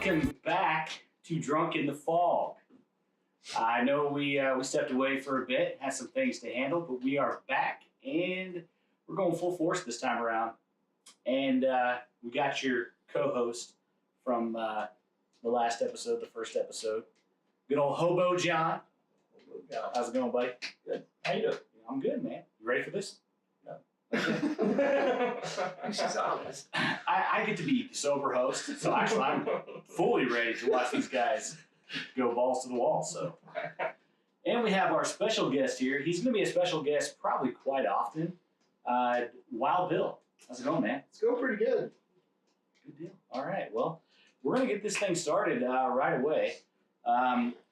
Welcome back to Drunk in the Fog. I know we stepped away for a bit, had some things to handle, but we are back and we're going full force this time around. And we got your co-host from the last episode, the first episode, good old Hobo John. How's it going, buddy? Good. How you doing? I'm good, man. You ready for this? No. She's honest. I get to be the sober host, so actually I'm fully ready to watch these guys go balls to the wall. So, and we have our special guest here. He's going to be a special guest probably quite often. Wild Bill. How's it going, man? It's going pretty good. Good deal. All right. Well, we're going to get this thing started right away.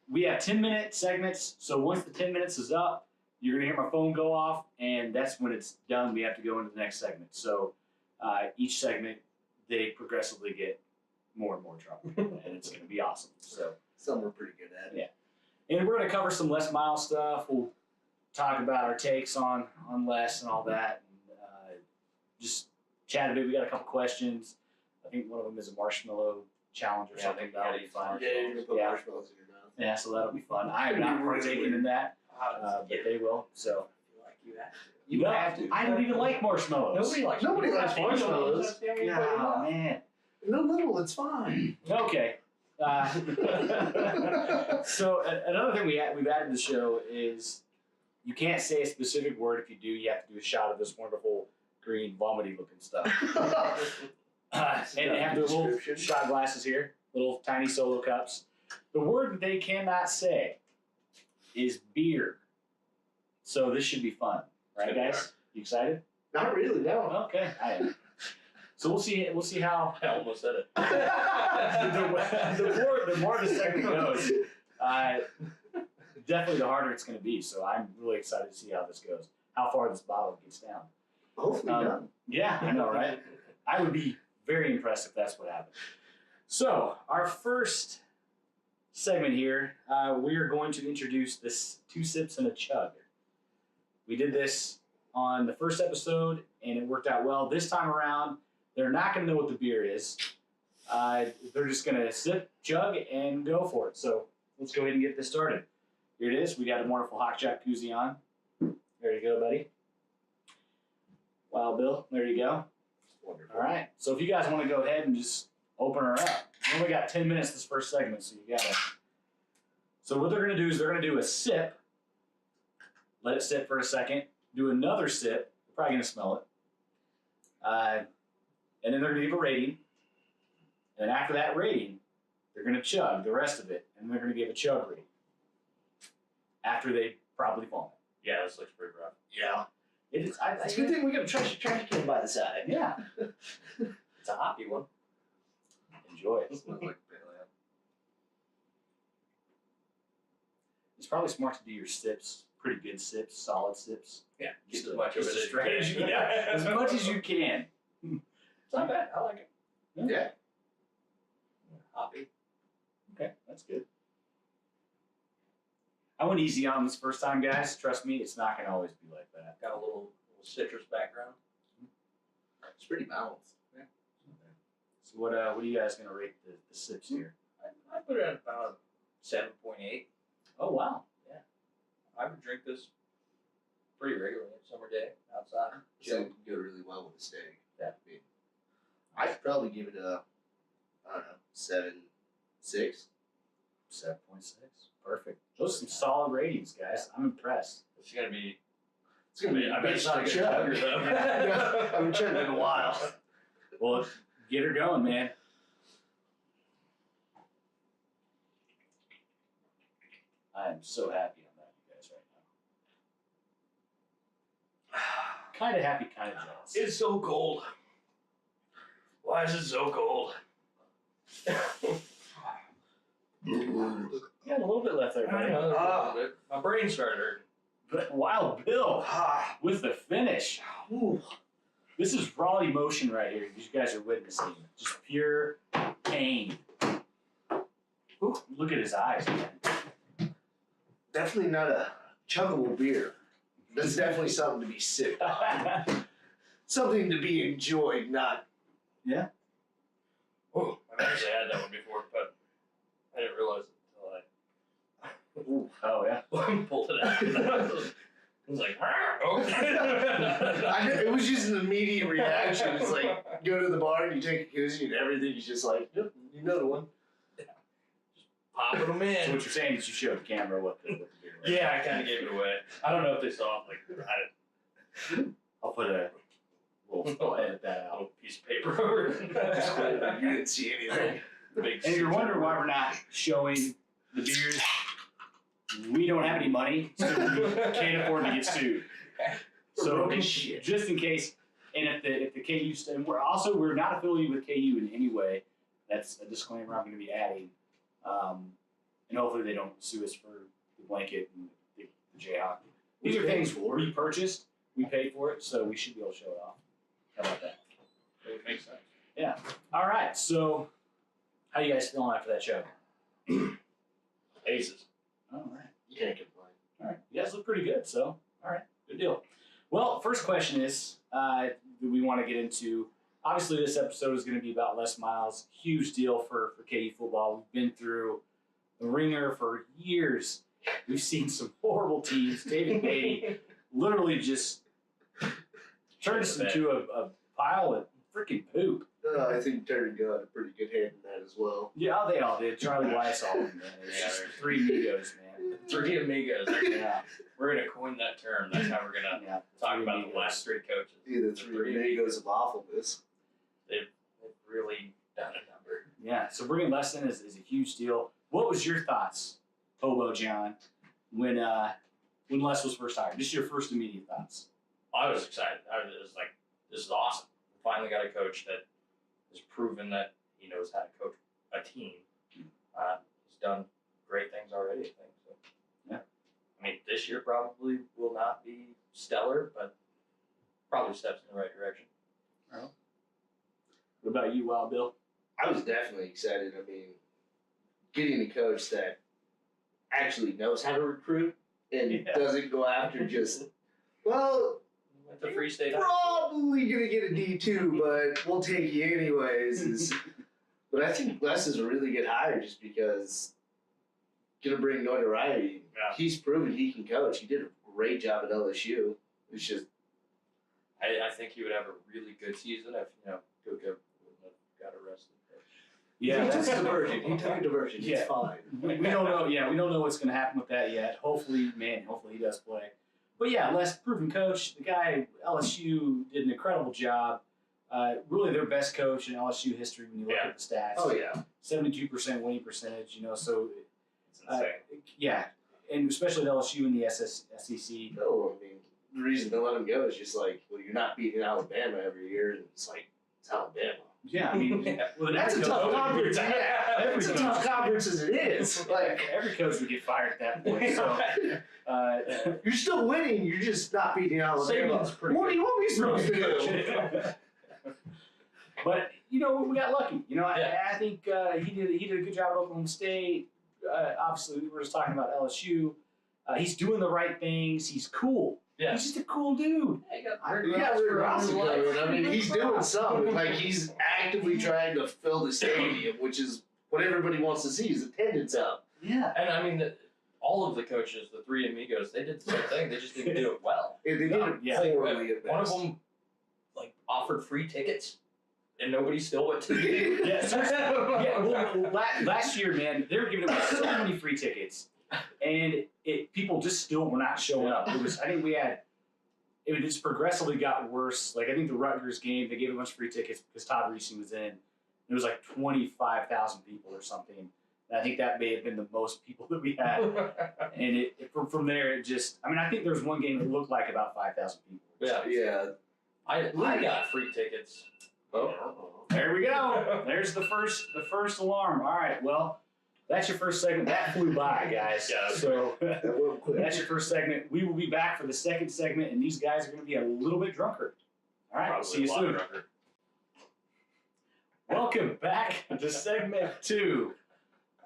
We have 10-minute segments, so once the 10 minutes is up, you're going to hear my phone go off, and that's when it's done. We have to go into the next segment. So each segment, they progressively get more and more trouble, and it's going to be awesome. So Some we're pretty good at. Yeah. And we're going to cover some Les Miles stuff. We'll talk about our takes on Les and all that, and just chat a bit. We got a couple questions. I think one of them is a marshmallow challenge or something. That'll be fun. Yeah, you're going to put marshmallows in your mouth. Yeah, so that'll be fun. I am not partaking in that, but they will. So I feel like you have to. You have to. I don't even like marshmallows. Nobody likes marshmallows. Oh, man. No, little, it's fine. Okay. So another thing we've added to the show is you can't say a specific word. If you do, you have to do a shot of this wonderful green vomity looking stuff. And they have the little shot glasses here, little tiny solo cups. The word that they cannot say is beer. So this should be fun, right, guys? You excited? Not really, no. Okay, I am. So we'll see how I almost said it. the more the segment goes, definitely the harder it's going to be. So I'm really excited to see how this goes, how far this bottle gets down. Hopefully done. Yeah, I know, right? I would be very impressed if that's what happened. So our first segment here, we are going to introduce this 2 sips and a chug. We did this on the first episode, and it worked out well. This time around, they're not going to know what the beer is. They're just going to sip, chug, and go for it. So let's go ahead and get this started. Here it is. We got a wonderful Hot Shot koozie on. There you go, buddy. Wow, Bill. There you go. Wonderful. All right. So if you guys want to go ahead and just open her up. We only got 10 minutes this first segment, so you got it. So what they're going to do is they're going to do a sip. Let it sit for a second. Do another sip. You're probably going to smell it. And then they're going to give a rating. And after that rating, they're going to chug the rest of it. And they're going to give a chug rating. After they probably vomit. Yeah, this looks pretty rough. Yeah. It is. It's a good thing we got a trash can by the side. Yeah. It's a hoppy one. Enjoy it. It smells like pale ale. It's probably smart to do your sips, pretty good sips, solid sips. Yeah, Just get as much of just it as straight as you can. Yeah, as much as you can. It's not bad. I like it. Yeah. Hoppy. Okay, that's good. I went easy on this first time, guys. Trust me, it's not going to always be like that. Got a little citrus background. It's pretty balanced. Yeah. So what are you guys going to rate the sips here? I put it at about 7.8. Oh, wow. Yeah. I would drink this pretty regularly on a summer day outside. So it would go really well with a steak. Yeah. I mean, I'd probably give it a, 7.6. 7.6. Perfect. Those are some solid ratings, guys. I'm impressed. It's gonna be. It's going to be I bet it's not a good chug. chugger though. I haven't chugged in a while. Well, get her going, man. I am so happy on that, you guys, right now. Kind of happy, kind of jealous. It's so cold. Why is it so cold? You got a little bit left there, buddy. My brain started hurting. But Wild Bill with the finish. Ooh. This is raw emotion right here. You guys are witnessing just pure pain. Ooh, look at his eyes, man. Definitely not a chuggable beer. That's definitely something to be sipped on. Something to be enjoyed, not... Yeah. Oh, I've actually had that one before, but I didn't realize it until Oh yeah. I pulled it out. I was like, okay. I know, it was just an immediate reaction. It's like, go to the bar and you take a koozie and everything's just like, yep, another one. Popping them So what in. you're saying is you showed the camera what the beer was. Yeah, I kind of gave it away. I don't know if they saw it. Like, I I'll put I'll edit that a out. little piece of paper over Just it. like, you didn't see anything. Big And if you're wondering why we're not showing the beers, we don't have any money, so we can't afford to get sued. So Broken shit. just in case, and if the KU and we're not affiliated with KU in any way. That's a disclaimer I'm going to be adding, and hopefully they don't sue us for the blanket and the Jayhawk. These are things we purchased, we paid for it, so we should be able to show it off. How about that? It makes sense. Yeah. All right. So, how you guys feeling after that show? Aces. All right. You can't complain. All right. You guys look pretty good. So, all right. Good deal. Well, first question is, we want to get into. Obviously, this episode is going to be about Les Miles. Huge deal for KU football. We've been through the ringer for years. We've seen some horrible teams. David Beatty literally just turned us into a pile of freaking poop. I think Terry got a pretty good hand in that as well. Yeah, they all did. Charlie Weiss, all of them, man. It's Yeah, just there's- three amigos, man. Three amigos. Yeah, We're going to coin that term. That's how we're going to yeah. talk Three about amigos. the last three coaches. Either three amigos of awfulness. They've really done a number. Yeah, so bringing Les in is a huge deal. What was your thoughts, Hobo John, when Les was first hired? Just your first immediate thoughts. I was excited. I was like, this is awesome. We finally got a coach that has proven that he knows how to coach a team. He's done great things already, I think. So. Yeah. I mean, this year probably will not be stellar, but probably steps in the right direction. What about you, Wild Bill? I was definitely excited. I mean, getting a coach that actually knows how to recruit and Yeah. doesn't go after just, well, Went to Free State. probably going to get a D2, but we'll take you anyways. But I think Les is a really good hire just because going to bring notoriety. Yeah. He's proven he can coach. He did a great job at LSU. It's just, I think he would have a really good season if, Kuka wouldn't have got arrested. Yeah, he took that's a diversion. He took a diversion. Yeah. It's fine. we don't know. Yeah, we don't know what's going to happen with that yet. Hopefully he does play. But yeah, Les, proven coach. The guy LSU did an incredible job. Really, their best coach in LSU history when you look Yeah. at the stats. Oh, yeah. 72% winning percentage. So It's insane. yeah, and especially at LSU in the SEC. No, I mean, the reason they let him go is just like, well, you're not beating Alabama every year, and it's like, it's Alabama. Yeah, I mean, well, That's a every tough coach- conference. Yeah, Every it's a coach- tough conference as it is. Like, every coach would get fired at that point. So, you're still winning. You're just not beating Alabama. Saban's pretty What do you want me supposed to do? but we got lucky. Yeah. I think he did a good job at Oklahoma State. Obviously, we were just talking about LSU. He's doing the right things. He's cool. Yeah. He's just a cool dude. You got Rick Ross going. I mean, he's doing something. Like, he's actively trying to fill the stadium, which is what everybody wants to see, is attendance up. Yeah. And I mean, all of the coaches, the three amigos, they did the same thing. They just didn't do it well. And they did it Yeah. poorly at One of best. them, offered free tickets, and nobody still went to the game. Yeah, seriously. Yeah, well, last year, man, they were giving away so many free tickets, and people just still were not showing up. I think it just progressively got worse. Like, I think the Rutgers game, they gave a bunch of free tickets because Todd Reesing was in. It was like 25,000 people or something. And I think that may have been the most people that we had. And from there, it just, I think there was one game that looked like about 5,000 people. Yeah. Yeah. I got free tickets. Oh. There we go. There's the first alarm. All right, well, that's your first segment. That flew by, guys. Yeah, that's So That went quick. that's your first segment. We will be back for the second segment, and these guys are going to be a little bit drunker. All right, Probably see you a lot soon. drunker. Welcome back to segment 2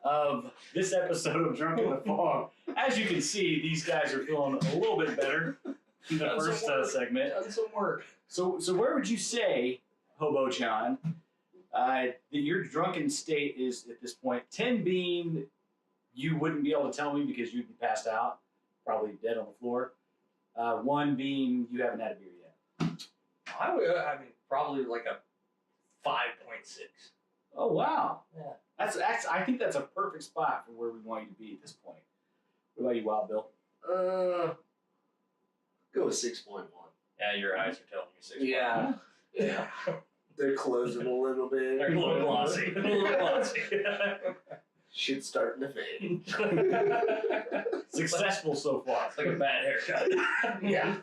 of this episode of Drunk in the Fog. As you can see, these guys are feeling a little bit better in the Done some first work. segment. Done some work. So where would you say, Hobo John, Your drunken state is at this point 10 being you wouldn't be able to tell me because you'd be passed out, probably dead on the floor. 1 being you haven't had a beer yet. I mean, probably like a 5.6. Oh wow. Yeah. That's I think that's a perfect spot for where we want you to be at this point. What about you, Wild Bill? Go with 6.1. Yeah, your eyes are telling me 6. Yeah. Yeah. They're closing a little bit. They're a little glossy. A little glossy. Shit's starting to fade. Successful so far. It's like a bad haircut. Yeah.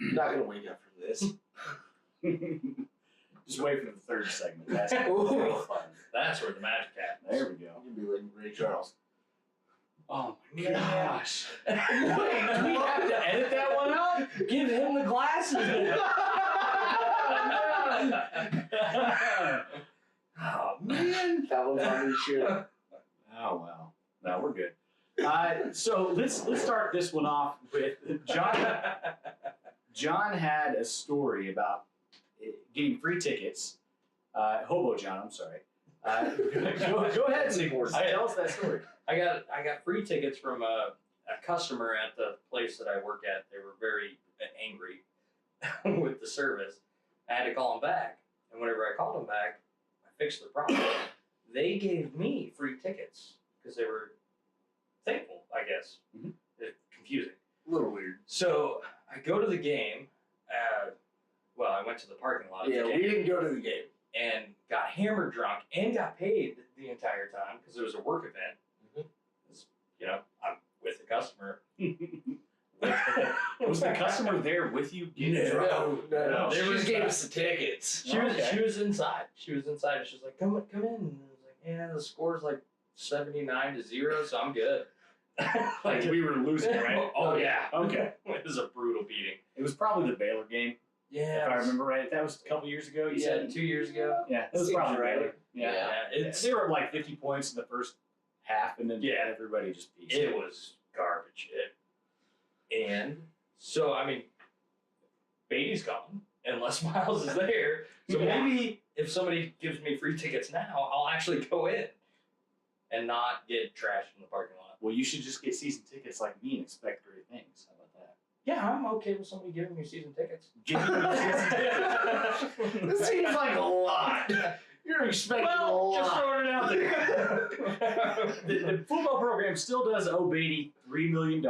Not gonna wake up from this. Just wait for the third segment. That's gonna Ooh. be fun. That's where the magic happens. There we go. You'd be like Ray Charles. Oh my gosh. Wait, do we have to edit that one out? Give him the glasses. Oh man. That one's on your shirt. Oh wow. No, we're good. So let's start this one off with John. John had a story about getting free tickets. Hobo John, I'm sorry. Go ahead, Nick. Tell us that story. I got free tickets from a customer at the place that I work at. They were very angry with the service. I had to call them back, and whenever I called them back, I fixed the problem. They gave me free tickets because they were thankful, I guess. Mm-hmm. It's confusing. A little weird. So I go to the game. Well, I went to the parking lot of Yeah, the we game didn't go to the game. and got hammered drunk and got paid the entire time because it was a work event. You know, I'm with the customer. Was the customer there with you? Getting drunk? No. They She were just gave inside. us the tickets. She was Okay. she was inside. She was inside. And she was like, "Come in." And I was like, "Yeah, the score's like 79-0, so I'm good." Like we were losing, right? Oh yeah. Okay. It was a brutal beating. It was probably the Baylor game, Yeah. if I remember right. That was a couple years ago. You Yeah, said 2 years ago. Yeah, it was Seems probably right. Baylor. Yeah. It's They were like 50 points in the first half, and then Yeah. everybody just peaced. It was garbage. And so, I mean, Beatty's gone, and Les Miles is there. So Yeah. maybe if somebody gives me free tickets now, I'll actually go in and not get trashed in the parking lot. Well, you should just get season tickets like me and expect great things. How about that? Yeah, I'm okay with somebody giving me season tickets. Give me season tickets. This seems like a lot. You're expecting a Well, just lot. throwing it out there. The football program still does owe Beatty $3 million.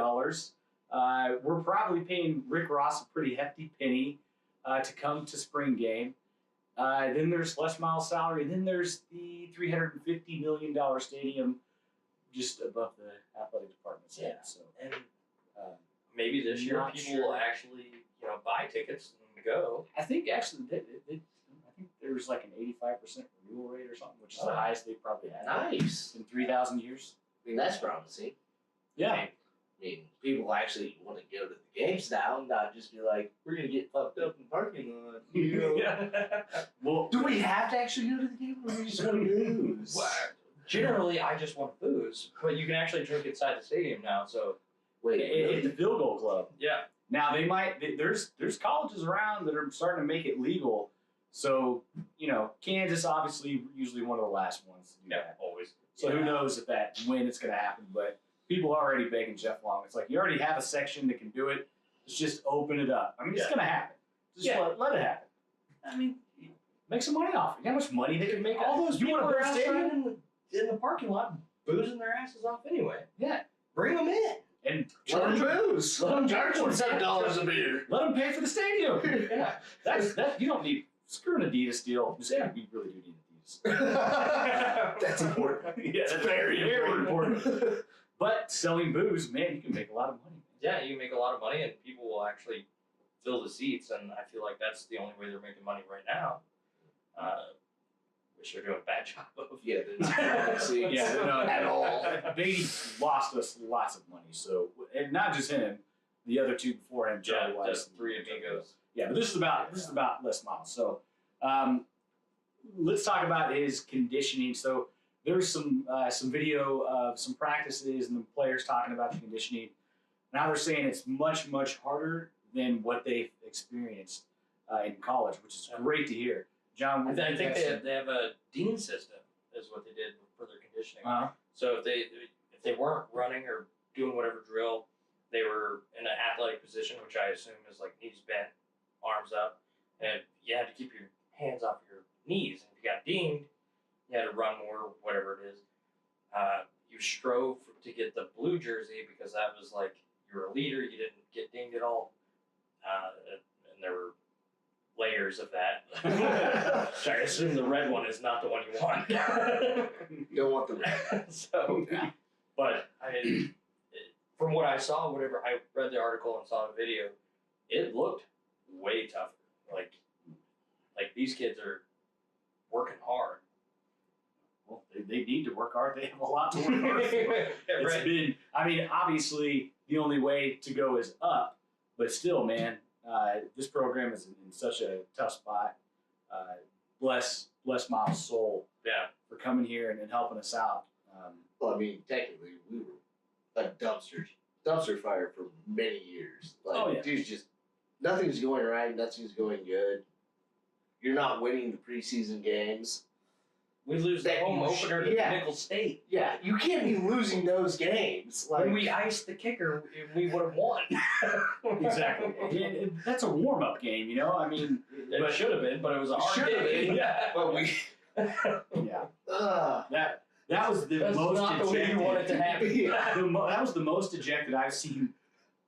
We're probably paying Rick Ross a pretty hefty penny to come to spring game. Then there's Les Miles' salary. Then there's the $350 million stadium just above the athletic department's head. Yeah. So, And maybe this year Not people sure. will actually, buy tickets and go. I think actually, I think there's like an 85% renewal rate or something, which is the Oh. highest they've probably had Nice. in 3,000 years. I mean, that's promising. Yeah. I mean, people actually want to go to the games now, not just be like, we're going to get fucked up in the parking lot. You know? Yeah. Well, Do we have to actually go to the game, or do we just want to lose? Well, generally, I just want booze, but you can actually drink inside the stadium now. So Wait, at really? the Field Goal Club. yeah, Now there's colleges around that are starting to make it legal. So Kansas obviously usually one of the last ones to do that. always. So who knows when it's going to happen? But people are already begging Jeff Long. It's like you already have a section that can do it. Let's just open it up. I mean, it's Yeah. going to happen. Just Yeah. let it happen. I mean, make some money off it. You know how much money they can make? All those you people want are to build a outside stadium? in the parking lot boozing their asses off anyway. Yeah, Bring them in. and Let them booze. Let 'em charge them $7 a beer. let them pay for the stadium. Yeah. That's you don't need screw an Adidas deal. Just Yeah. you really do need Adidas. That's important. Yeah, that's Very important. But selling booze, man, you can make a lot of money. Yeah, you make a lot of money, and people will actually fill the seats. And I feel like that's the only way they're making money right now. Which they're doing a bad job of. Yeah, they're not promising at all. Beatty lost us lots of money. So, and not just him, the other two before him, Joey Yeah, Weiss. just and three Joey amigos. Weiss. Yeah, but this is about Les Miles. So, let's talk about his conditioning. So, there's some video of some practices and the players talking about the conditioning. Now they're saying it's much, much harder than what they've experienced in college, which is great to hear. John, what I do you think guys they have a dean system is what they did for their conditioning. Uh-huh. So if they weren't running or doing whatever drill, they were in an athletic position, which I assume is like knees bent, arms up, and you had to keep your hands off your knees. And if you got deemed, you had to run more, whatever it is. You strove to get the blue jersey because that was like you were a leader. You didn't get dinged at all, and there were layers of that. Which I assume the red one is not the one you want. You don't want the red. So, but from what I saw, whatever I read the article and saw the video, it looked way tougher. Like these kids are working hard. Well, they need to work hard. They have a lot to work hard for. It's Right. been, I mean, obviously the only way to go is up, but still, man, this program is in such a tough spot. Bless Miles' soul Yeah. for coming here and helping us out. Well, I mean, technically, we were a dumpster fire for many years. Like, Oh, yeah. dude's just nothing's going right, nothing's going good. You're not winning the preseason games. We lose the That home you opener to yeah. Nickel State. Yeah, you can't be losing those games. Like, When we iced the kicker, we would have won. Exactly. That's a warm-up game, you know? I mean, It should have been, but it was a hard Should have game. been. Yeah. but we. yeah. Uh, That was the That's most not the way dejected. you want it to happen. yeah. That was the most dejected I've seen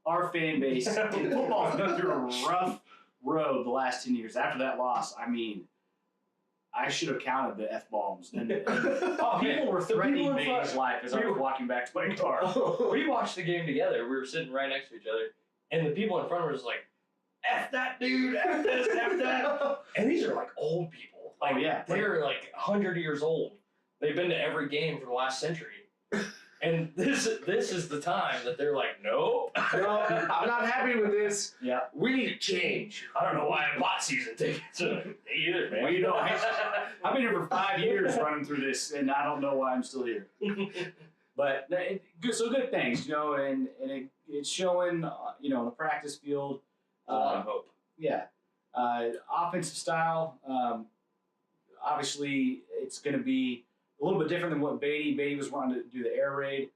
our fan base in football go through a rough road the last 10 years. After that loss, I mean, I should have counted the F-bombs. And people were threatening people in front- Bailey's life as I was walking back to my car. We watched the game together. We were sitting right next to each other, and the people in front were just like, "F that dude, F this, F that." And these are like old people. Like, Oh, yeah. they're like 100 years old. They've been to every game for the last century. And this is the time that they're like, nope. No, I'm not happy with this. Yeah. We need to change. I don't know why I bought season tickets either, man. Well, you know, I've been here for 5 years running through this, and I don't know why I'm still here. But good things, you know, and it's showing, you know, on the practice field. A lot of hope. Yeah. Offensive style, obviously, it's going to be a little bit different than what Beatty was wanting to do the air raid.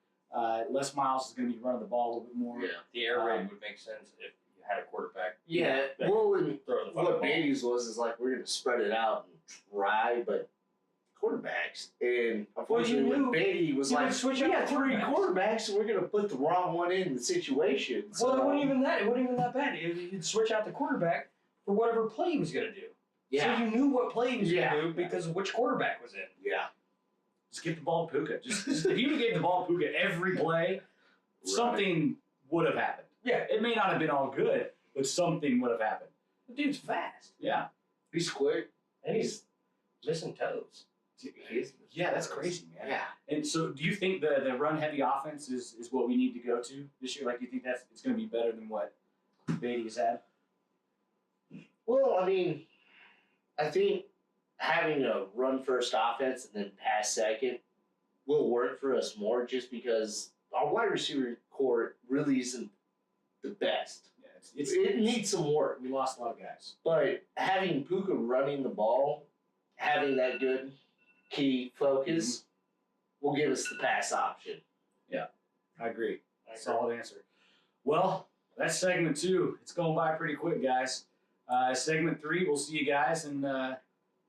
Les Miles is going to be running the ball a little bit more. Yeah. The air raid would make sense if you had a quarterback. Yeah. that Well, and throw the what football. Beatty's was like we're gonna spread it out and try, but quarterbacks. And unfortunately, Well, you what Beatty was you like, would switch we out got three quarterbacks. quarterbacks, and we're gonna put the wrong one in the situation. So, Well, it wasn't even that. It wasn't even that bad. You'd switch out the quarterback for whatever play he was going to do. yeah, So you knew what play he was Yeah. going to do because of which quarterback was in. yeah, Just give the ball to Puka. Just if you gave the ball to Puka every play, something would have happened. Yeah. It may not have been all good, but something would have happened. The dude's fast. Yeah. he's quick. And he's missing toes. Yeah, that's crazy, man. Yeah. And so, do you think the run heavy offense is what we need to go to this year? Like, do you think it's going to be better than what Beatty has had? Well, I mean, I think having a run first offense and then pass second will work for us more, just because our wide receiver core really isn't the best. Yeah, It needs some work. We lost a lot of guys. But having Puka running the ball, having that good key focus, will give us the pass option. I agree. Solid answer. Well, that's segment 2. It's going by pretty quick, guys. Segment 3, we'll see you guys, and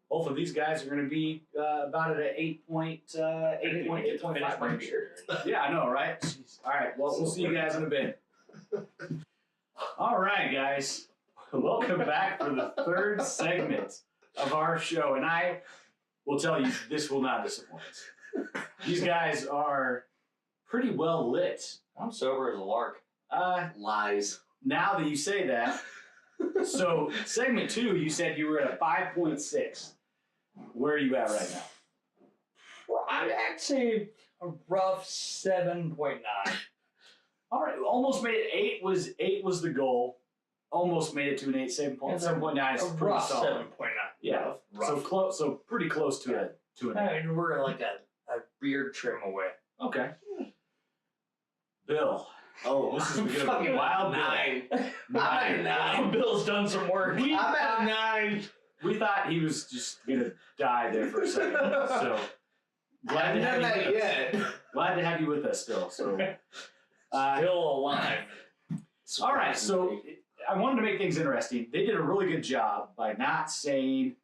both of these guys are going to be about at an 8.5 range. Yeah, I know, right? Jeez. All right, well, we'll see you guys in a bit. All right, guys. Welcome back for the third segment of our show, and I will tell you, this will not disappoint us. These guys are pretty well lit. I'm sober as a lark. Lies. Now that you say that, so segment 2, you said you were at a 5.6. Where are you at right now? I'd say a rough 7.9. All right, almost made it. 8 was the goal. Almost made it to an 8. 7.9 is A pretty rough solid. 7.9. Yeah, Rough. so close. So pretty close to an 8. I mean, we're like a beard trim away. Okay. Bill, Oh, this is I'm fucking wild. 9. Nine. I'm at a 9. Bill's done some work. I'm at a 9. we thought he was just gonna die there for a second. So glad to have you with us. Glad to have you with us still. So Still alive. all right, so I wanted to make things interesting. They did a really good job by not saying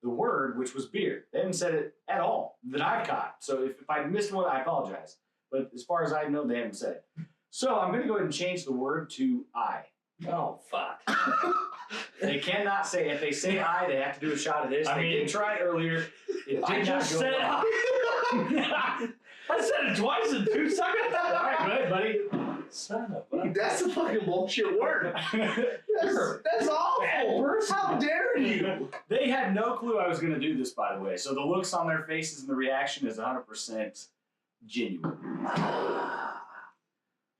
the word, which was beer. They haven't said it at all that I've caught. So if I missed one, I apologize. But as far as I know, they haven't said it. So I'm going to go ahead and change the word to I. Oh, fuck. They cannot say, if they say I, they have to do a shot of this. They did try it earlier. It I did just not go said well. I said it twice in 2 seconds. All right, go ahead, buddy. Son of a... That's a fucking bullshit word. That's awful. How dare you? They had no clue I was going to do this, by the way. So the looks on their faces and the reaction is 100% genuine.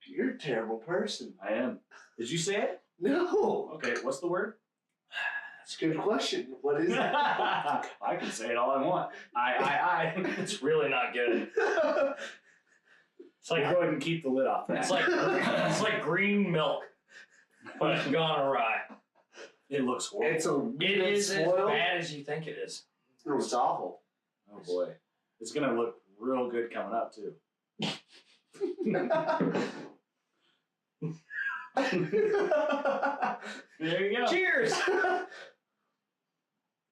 You're a terrible person. I am. Did you say it? No. Okay, what's the word? That's a good question. What is it? I can say it all I want. I. It's really not good. It's like Go ahead and keep the lid off that. it's like green milk, but it's gone awry. It looks horrible. It is as bad as you think it is. It's awful. Oh boy. It's going to look real good coming up, too. There you go. Cheers.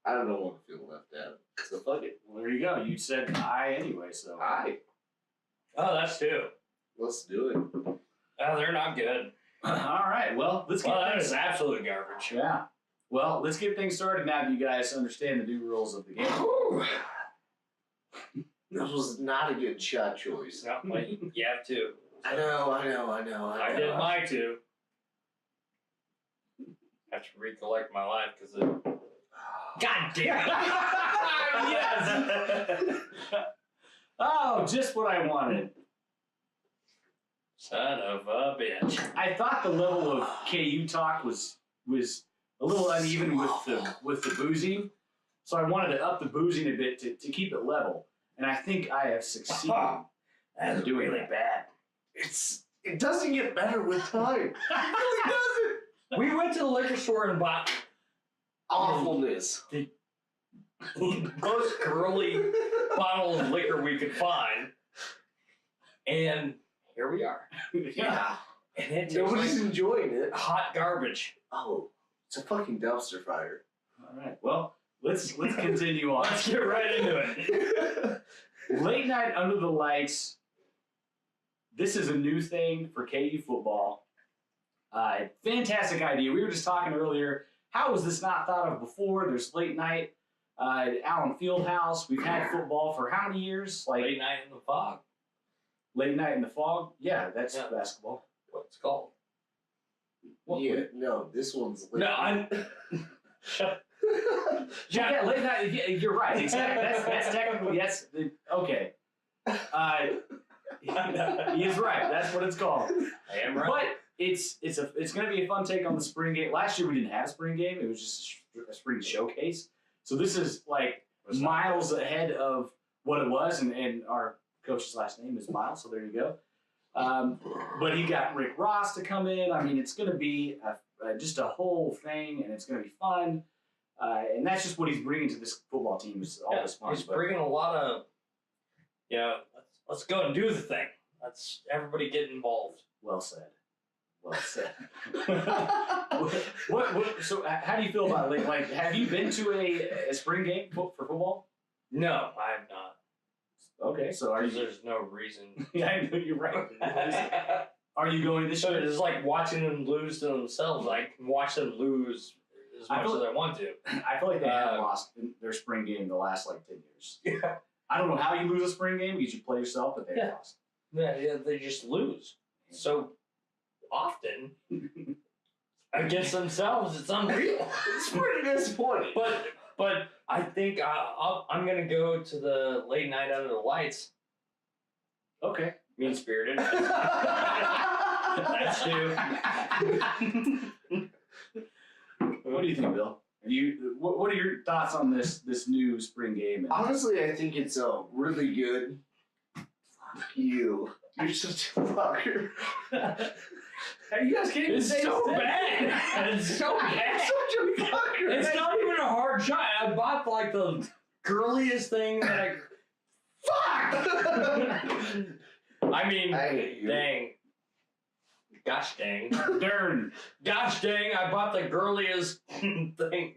I don't want to feel left out. So fuck it. Well, there you go. You said I anyway, so. Alright. Oh, that's 2. Let's do it. Oh, they're not good. All right. Well, let's get That things. is absolute garbage. Yeah. Well, let's get things started now that you guys understand the new rules of the game. This was not a good shot choice. No, well, you have to. I know. I did my 2. I have to recollect my life because it... God damn it! Yes! Oh, just what I wanted. Son of a bitch. I thought the level of KU talk was a little uneven with the boozing, so I wanted to up the boozing a bit to keep it level, and I think I have succeeded. That's doing really that. bad. It doesn't get better with time. It really doesn't. We went to the liquor store and bought Awfulness. the most girly bottle of liquor we could find, and here we are. Yeah. And it tastes Nobody's like enjoying it. hot garbage. Oh, it's a fucking dumpster fire. All right. Well, let's continue on. Let's get right into it. Late night under the lights. This is a new thing for KU football. Fantastic idea. We were just talking earlier. How was this not thought of before? There's late night at Allen Fieldhouse. We've had football for how many years? Like Late night in the fog. Late night in the fog? Yeah, that's Yeah. basketball. What it's called? No, this one's late. No, I'm. Yeah, late night. Yeah, you're right. Exactly. That's technically okay. He is right. That's what it's called. I am right. But it's going to be a fun take on the spring game. Last year we didn't have a spring game. It was just a spring showcase. So this is like miles ahead of what it was, and our coach's last name is Miles. So there you go. But he got Rick Ross to come in. I mean, it's going to be just a whole thing, and it's going to be fun. And that's just what he's bringing to this football team is all this fun. He's bringing a lot of, let's go and do the thing. Let's everybody get involved. Well said. Well said. what? So, how do you feel about it? Like, have you been to a spring game for football? No, I have not. Okay, so are Because you? there's no reason. Yeah, I know you're right. Are you going this So year? it's like watching them lose to themselves. I can watch them lose as much as I want to. I feel like they have lost in their spring game the last 10 years. Yeah. I don't know how you lose a spring game because you play yourself, but they Yeah. lost. Yeah, they just lose so often against themselves. It's unreal. It's pretty disappointing. But I think I'm gonna go to the late night under the lights. Okay. Mean spirited. That's too. What do you think, Bill? What are your thoughts on this new spring game? Honestly, I think it's really good. Fuck you. You're such a fucker. You guys can't even It's say so it's bad. It's so bad. Such a fucker. It's not even a hard shot. I bought like the girliest thing that I. Fuck! I mean, I hate you. dang. Gosh dang. Darn. Gosh dang, I bought the girliest thing.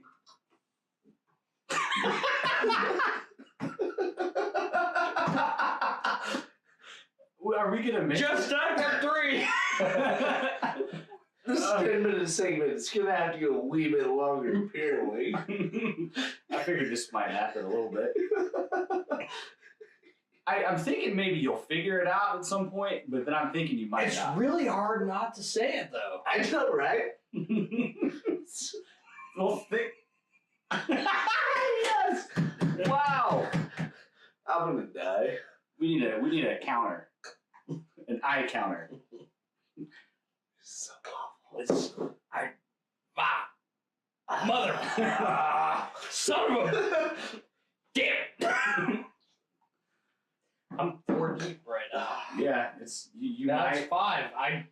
Are we gonna make Just stuck at 3. This 10-minute segment is gonna have to go a wee bit longer, apparently. I figured this might happen a little bit. I'm thinking maybe you'll figure it out at some point, but then I'm thinking you might It's not. really hard not to say it though. I know, right? Well, think. Yes! Wow! I'm gonna die. We need a counter, an eye counter. So awful. It's mother son of a damn it. I'm 4 deep right now. Yeah, it's you That's might. 5.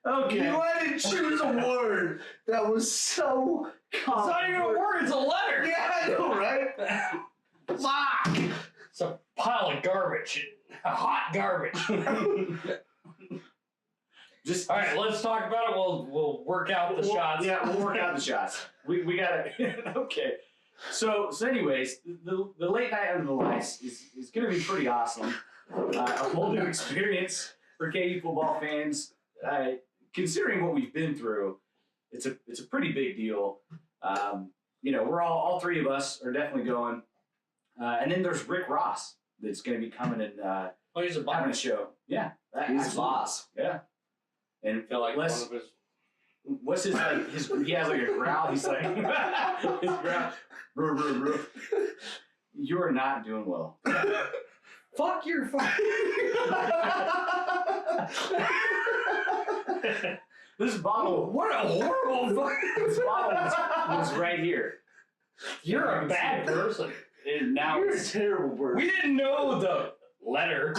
Okay. You had to choose a word that was so It's not even a word, it's a letter. Yeah, I know, right? Fuck! It's a pile of garbage. Hot garbage. Just All right, let's talk about it. We'll work out the shots. Yeah, we'll work out the shots. We got it. Okay. So anyways, the late night under the lights is going to be pretty awesome. A whole new experience for KU football fans. Considering what we've been through, it's a pretty big deal. We're all 3 of us are definitely going. And then there's Rick Ross that's going to be coming and Oh, he's a having a boss. show. Yeah, He's the absolutely. boss. Yeah. And I feel like one let's. of his. What's his like? He has like a growl. He's like his growl. Brr, brr, brr. You are not doing well. Fuck your This bottle. What a horrible fuck. This bottle was right here. You're a bad person. And now You're a it's terrible person. We didn't know the letter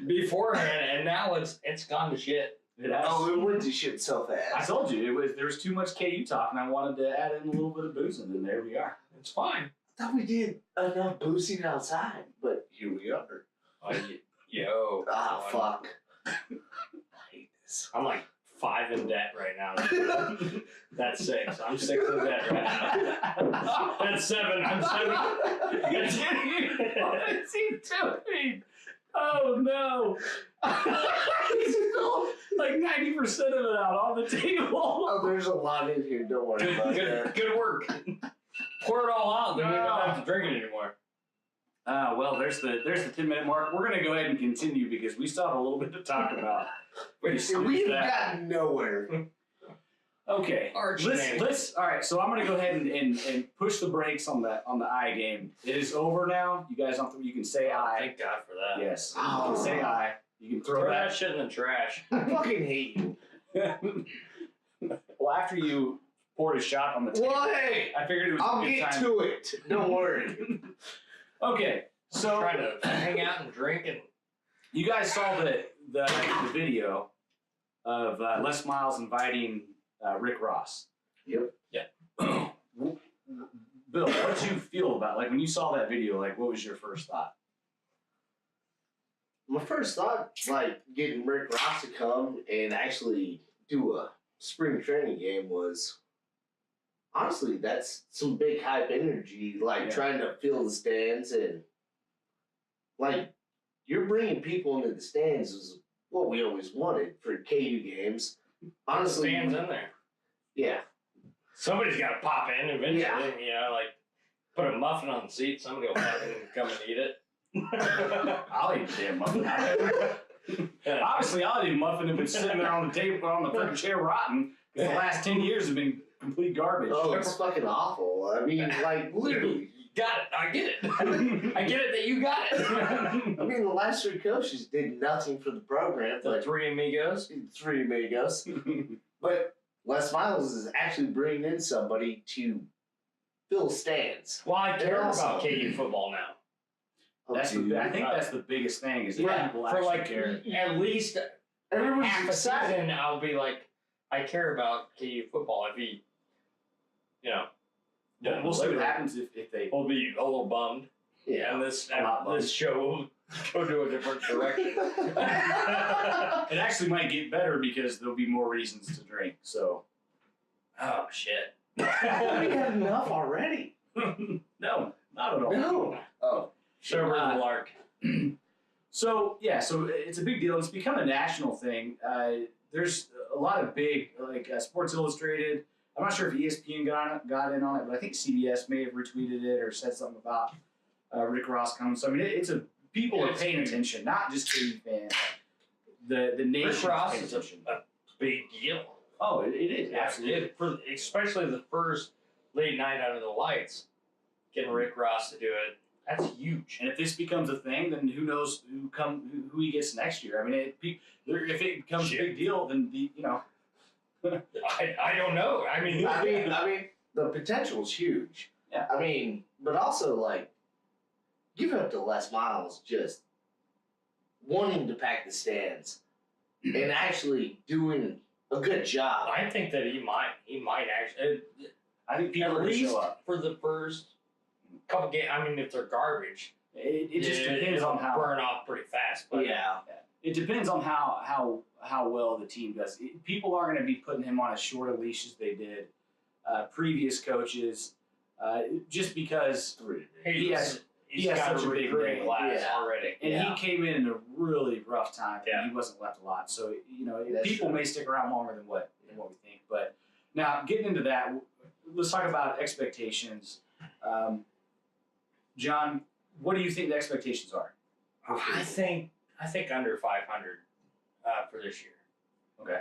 beforehand, and now it's gone to shit. it has, Oh, it went to shit so I fast. told you there was too much KU talk, and I wanted to add in a little bit of boozing, and there we are. It's fine. I thought we did enough boosting outside, but here we are. Oh, yo. Ah, fuck. I hate this. I'm like 5 in debt right now. That's 6. I'm 6 in debt right now. That's 7. I'm 7. That's What is he doing? Oh no! He's still like 90% of it out on the table. Oh, there's a lot in here. Don't worry about that. Good work. Pour it all out, then we don't have to drink it anymore. Well, there's the 10-minute mark. We're gonna go ahead and continue because we still have a little bit to talk about. We've gotten nowhere. Okay. Arch Let's all right, so I'm gonna go ahead and push the brakes on the eye game. It is over now. You guys don't you can say aye. Thank God for that. Yes. You can say aye. You can throw Throw that that shit in the trash. I fucking hate you. Well, after you poured a shot on the table, Well, hey, I figured it was I'll a good get time. to it. Don't worry. Okay, so Trying to hang out and drink and you guys saw the video of Les Miles inviting Rick Ross. Yep. Yeah. Bill, what did you feel about when you saw that video? Like, what was your first thought? My first thought, getting Rick Ross to come and actually do a spring training game was, honestly, that's some big hype energy. Trying to fill the stands and, you're bringing people into the stands is what we always wanted for KU games. Honestly, stands in there. yeah. Somebody's got to pop in eventually. Yeah. You know, put a muffin on the seat. Somebody will fucking come and eat it. I'll eat the damn muffin. Obviously, I'll eat a muffin if it's sitting there on the table, on the freaking chair rotten. Because the last 10 years have been complete garbage. Oh, it's fucking awful. I mean, literally. Got it. I get it. I get it that you got it. I mean, the last 3 coaches did nothing for the program. The 3 amigos. 3 amigos. But Les Miles is actually bringing in somebody to fill stands. Well, I care They're awesome. about KU football now. That's I think that's the biggest thing is that people for actually like care. at least Everyone's half a excited. season, I'll be like, I care about KU football. If he, We'll see what happens if they. we'll be a little bummed, Yeah. and this A lot bummed. this show will go to a different direction. It actually might get better because there'll be more reasons to drink. So. Oh shit! we have enough already. No, not at all. No. Oh. Sober as a lark. So it's a big deal. It's become a national thing. There's a lot of big, like Sports Illustrated. I'm not sure if ESPN got in on it, but I think CBS may have retweeted it or said something about Rick Ross coming. So I mean, people are paying attention, not just KU fans. The nation Rick Ross paying is attention. a big deal. Oh, it is absolutely. Especially the first late night under the lights, getting Rick Ross to do it. That's huge. And if this becomes a thing, then who knows who he gets next year? I mean, if it becomes a big deal, then I don't know. I mean, the potential's huge. Yeah. I mean, but also like, give it up to Les Miles just wanting to pack the stands and actually doing a good job. I think that he might actually. I think people At are going to least show up. for the first couple games. I mean, if they're garbage, It just depends on how burn off pretty fast. But Yeah. It depends on how well the team does. People are going to be putting him on as short a leash as they did previous coaches, just because he has got such a big recruiting name. class Yeah. already. and Yeah. he came in a really rough time. Yeah. And he wasn't left a lot, so That's people true. may stick around longer than what we think. But now getting into that, let's talk about expectations. John, what do you think the expectations are? I think under 500 for this year. Okay.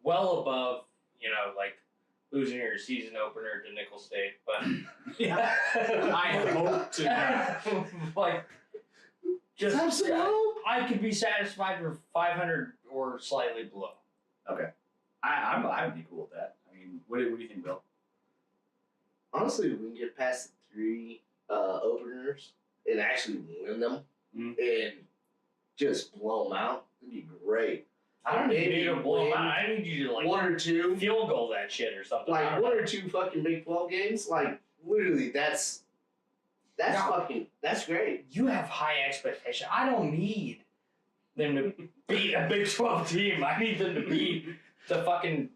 Well above like losing your season opener to Nickel State, but Yeah. I hope to not. like just Have some hope. I could be satisfied with 500 or slightly below. I'd be cool with that. I mean, what do you think, Bill? Honestly, we can get past the 3 openers and actually win them and just blow them out. It'd be great. I don't need Maybe you to blow win them out. I need you to like 1 or 2. field goal that shit or something. I Like don't 1 know. or 2 fucking Big 12 games. Like literally, that's No. that's great. You have high expectation. I don't need them to beat a Big 12 team. I need them to beat the fucking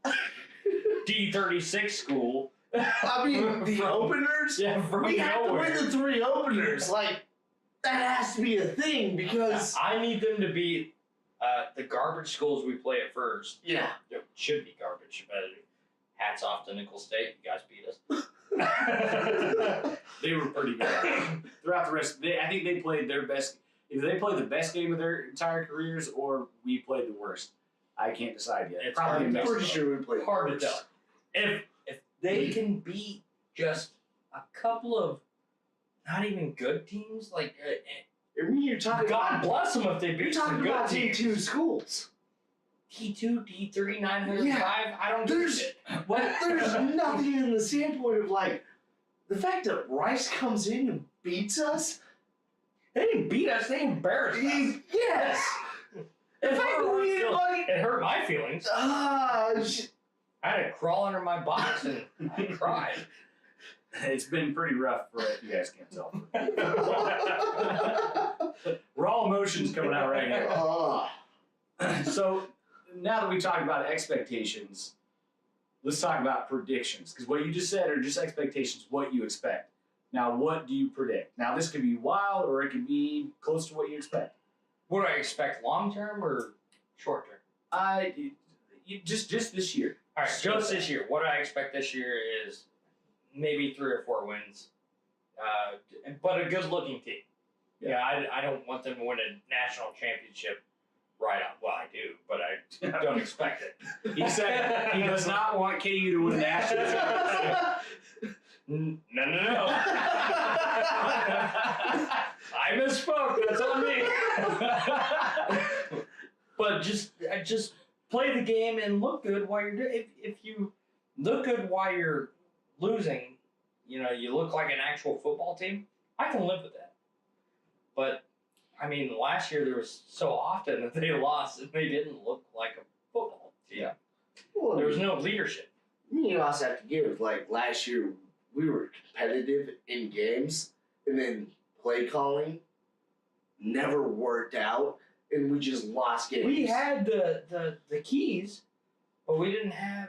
D36 school. I mean, the openers. Yeah, from We have to nowhere. win the 3 openers. Like that has to be a thing because I need them to beat the garbage schools we play at first. yeah. It should be garbage, but hats off to Nickel State. You guys beat us. They were pretty good throughout the rest. I think they played their best. Either they played the best game of their entire careers, or we played the worst. I can't decide yet. It's Probably a hard to mix I'm of pretty both. sure we played Hard to worse. tell. If they can beat just a couple of not even good teams, like I mean, you're talking God about bless them if they you're beat some talking good about teams. D2 schools. T2, D3, 905. Yeah. I don't give a There's shit. there's nothing in the standpoint of like the fact that Rice comes in and beats us. They didn't beat us. They embarrassed us. Yes. The It fact hurt that my we didn't feelings. fucking It hurt my feelings. I had to crawl under my box and I cried. It's been pretty rough for it. You guys can't tell. Raw emotions coming out right here. So now that we talked about expectations, let's talk about predictions. Because what you just said are just expectations, what you expect. Now, what do you predict? Now, this could be wild or it could be close to what you expect. What do I expect, long term or short term? Just this year. All right, just this year. What I expect this year is maybe 3 or 4 wins, but a good-looking team. Yeah, I don't want them to win a national championship right out. Well, I do, but I don't expect it. He said he does not want KU to win national championship. No. I misspoke. That's on me. But just play the game and look good while you're doing. If you look good while you're losing, you look like an actual football team. I can live with that. But I mean, last year there was so often that they lost and they didn't look like a football team. Yeah. Well, There was no leadership. you also have to give, like, last year we were competitive in games, and then play calling never worked out, and we just lost games. We had the keys, but we didn't have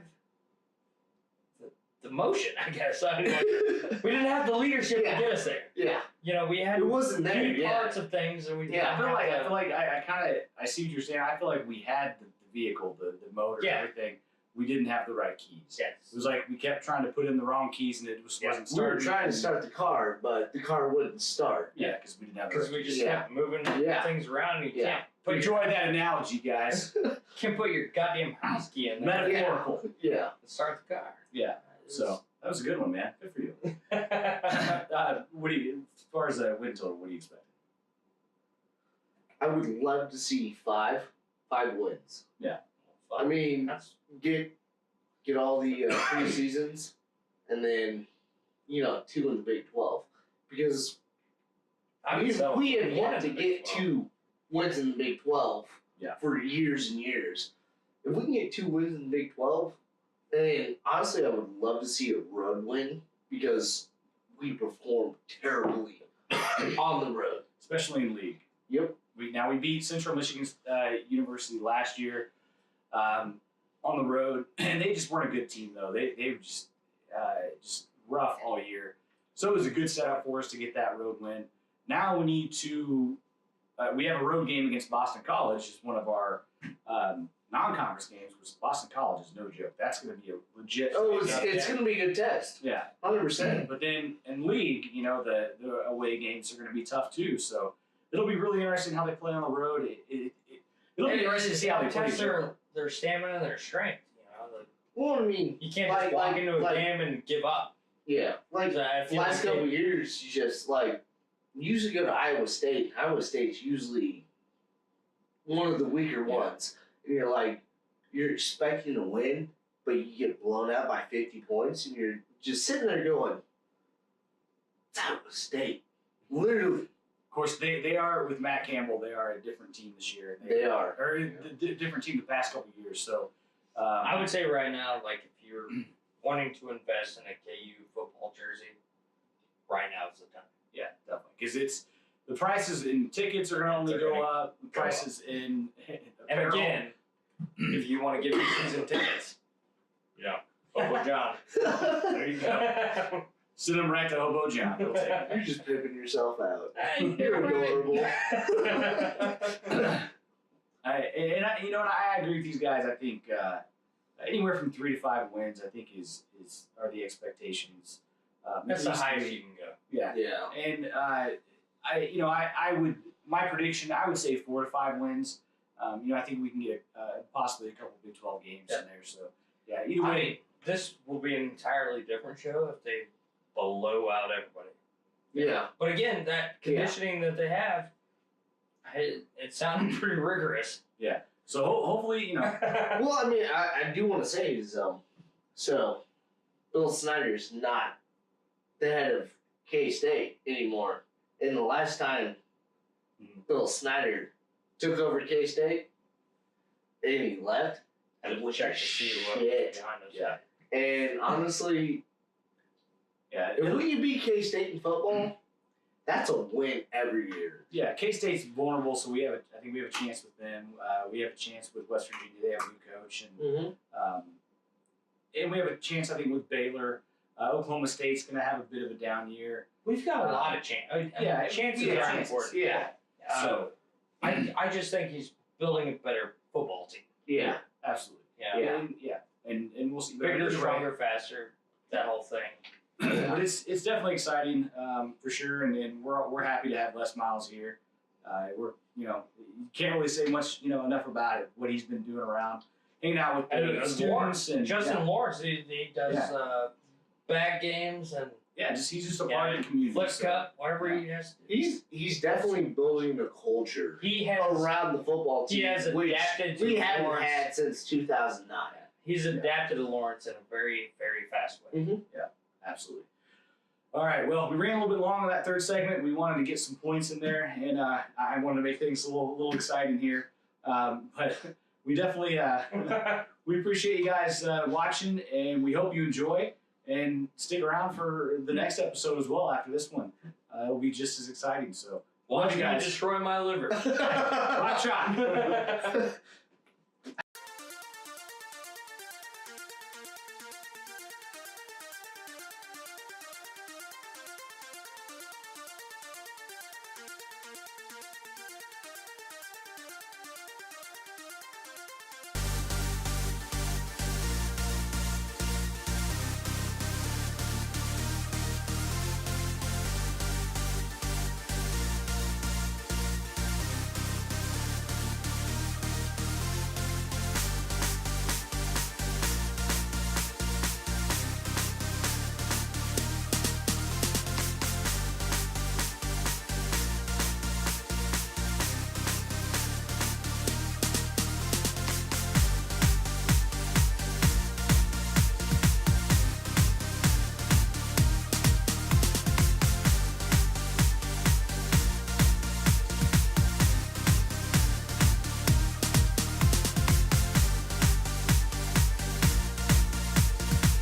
the motion, I guess. I mean, like, we didn't have the leadership to get us there. Yeah. You know, we had It wasn't there, key yeah. parts of things, and we didn't I feel like have I see what you're saying. I feel like we had the vehicle, the motor, Yeah. everything. We didn't have the right keys. Yes. It was like we kept trying to put in the wrong keys and it wasn't We were starting. trying to start the car, but the car wouldn't start. Yeah, because we didn't have the Because right we just Yeah. kept moving Yeah. things around, and you Yeah. can't Enjoy that analogy, guys. can't put your goddamn house key in there Metaphorical. Yeah. and start the car. Yeah. So that was a good one, man. Good for you. Well, What do you, as far as the win total, what do you expect? I would love to see five wins. I mean, that's get all the preseasons, and then 2 in the Big 12, because we have yet to get 2 wins in the Big 12 Yeah. for years and years. If we can get 2 wins in the Big 12, then honestly I would love to see a road win, because we performed terribly on the road. Especially in league. Yep. We beat Central Michigan University last year on the road, and they just weren't a good team though. They were just rough all year. So it was a good setup for us to get that road win. Now we need to. We have a road game against Boston College. It's one of our non-conference games. Which Boston College is no joke. That's going to be a legit. Oh, it's going to be a good test. Yeah. 100%. But then in league, the away games are going to be tough too. So it'll be really interesting how they play on the road. It'll be interesting to see how they play. test their stamina and their strength. Well, I mean, You can't just walk into a game and give up. yeah, like I feel last like couple of years, you just usually go to Iowa State. Iowa State's usually one of the weaker ones, and you're expecting to win, but you get blown out by 50 points, and you're just sitting there going, "It's Iowa State." Literally, Of course, they are with Matt Campbell. They are a different team this year. they are. Or a different team the past couple of years. So I would say right now, like if you're wanting to invest in a KU football jersey, right now is the time. yeah, definitely, because it's the prices in tickets are going to only go up. The prices in And apparel. again, if you want to give me season tickets, Hobo John. There you go. Send them right to Hobo John. He'll take it. You're just pimping yourself out. Hey, You're adorable. I agree with these guys. I think anywhere from 3 to 5 wins, I think are the expectations. That's the at least highest 3. you can go. Yeah, Yeah. and I would my prediction. I would say 4 to 5 wins. I think we can get possibly a couple Big 12 games in there. So yeah, either I way. mean, this will be an entirely different show if they blow out everybody. Yeah. But again, that conditioning that they have, it sounded pretty rigorous. So hopefully, Well, I mean, I do want to say is, so Bill Snyder's not the head of K-State anymore. And the last time Bill Snyder took over K-State and he left, I would check to see what shit. was behind us. Yeah. And honestly, yeah, if we can beat K-State in football, that's a win every year. yeah. K-State's vulnerable, so I think we have a chance with them. We have a chance with West Virginia. They have a new coach, and we have a chance, I think, with Baylor. Oklahoma State's going to have a bit of a down year. We've got a lot of chances. Chances we have are chances. important. Yeah. So I just think he's building a better football team. Yeah. absolutely, Yeah. and we'll see. Bigger, Either way, stronger, faster. That whole thing. but it's definitely exciting for sure, and we're happy to have Les Miles here. You can't really say much enough about it. What he's been doing around, hanging out with the students and Justin Lawrence, he does bag games and he's just a part of the community. flip cup, whatever he has. He's definitely building a culture He has around the football team. He has which adapted to we haven't Lawrence. had since 2009. He's adapted to Lawrence in a very, very fast way. Mm-hmm. Absolutely. All right, well, we ran a little bit long on that third segment. We wanted to get some points in there, and I wanted to make things a little exciting here. But we definitely we appreciate you guys watching, and we hope you enjoy. And stick around for the next episode as well after this one. It'll be just as exciting. So Watch love me you guys. destroy my liver. Hot shot.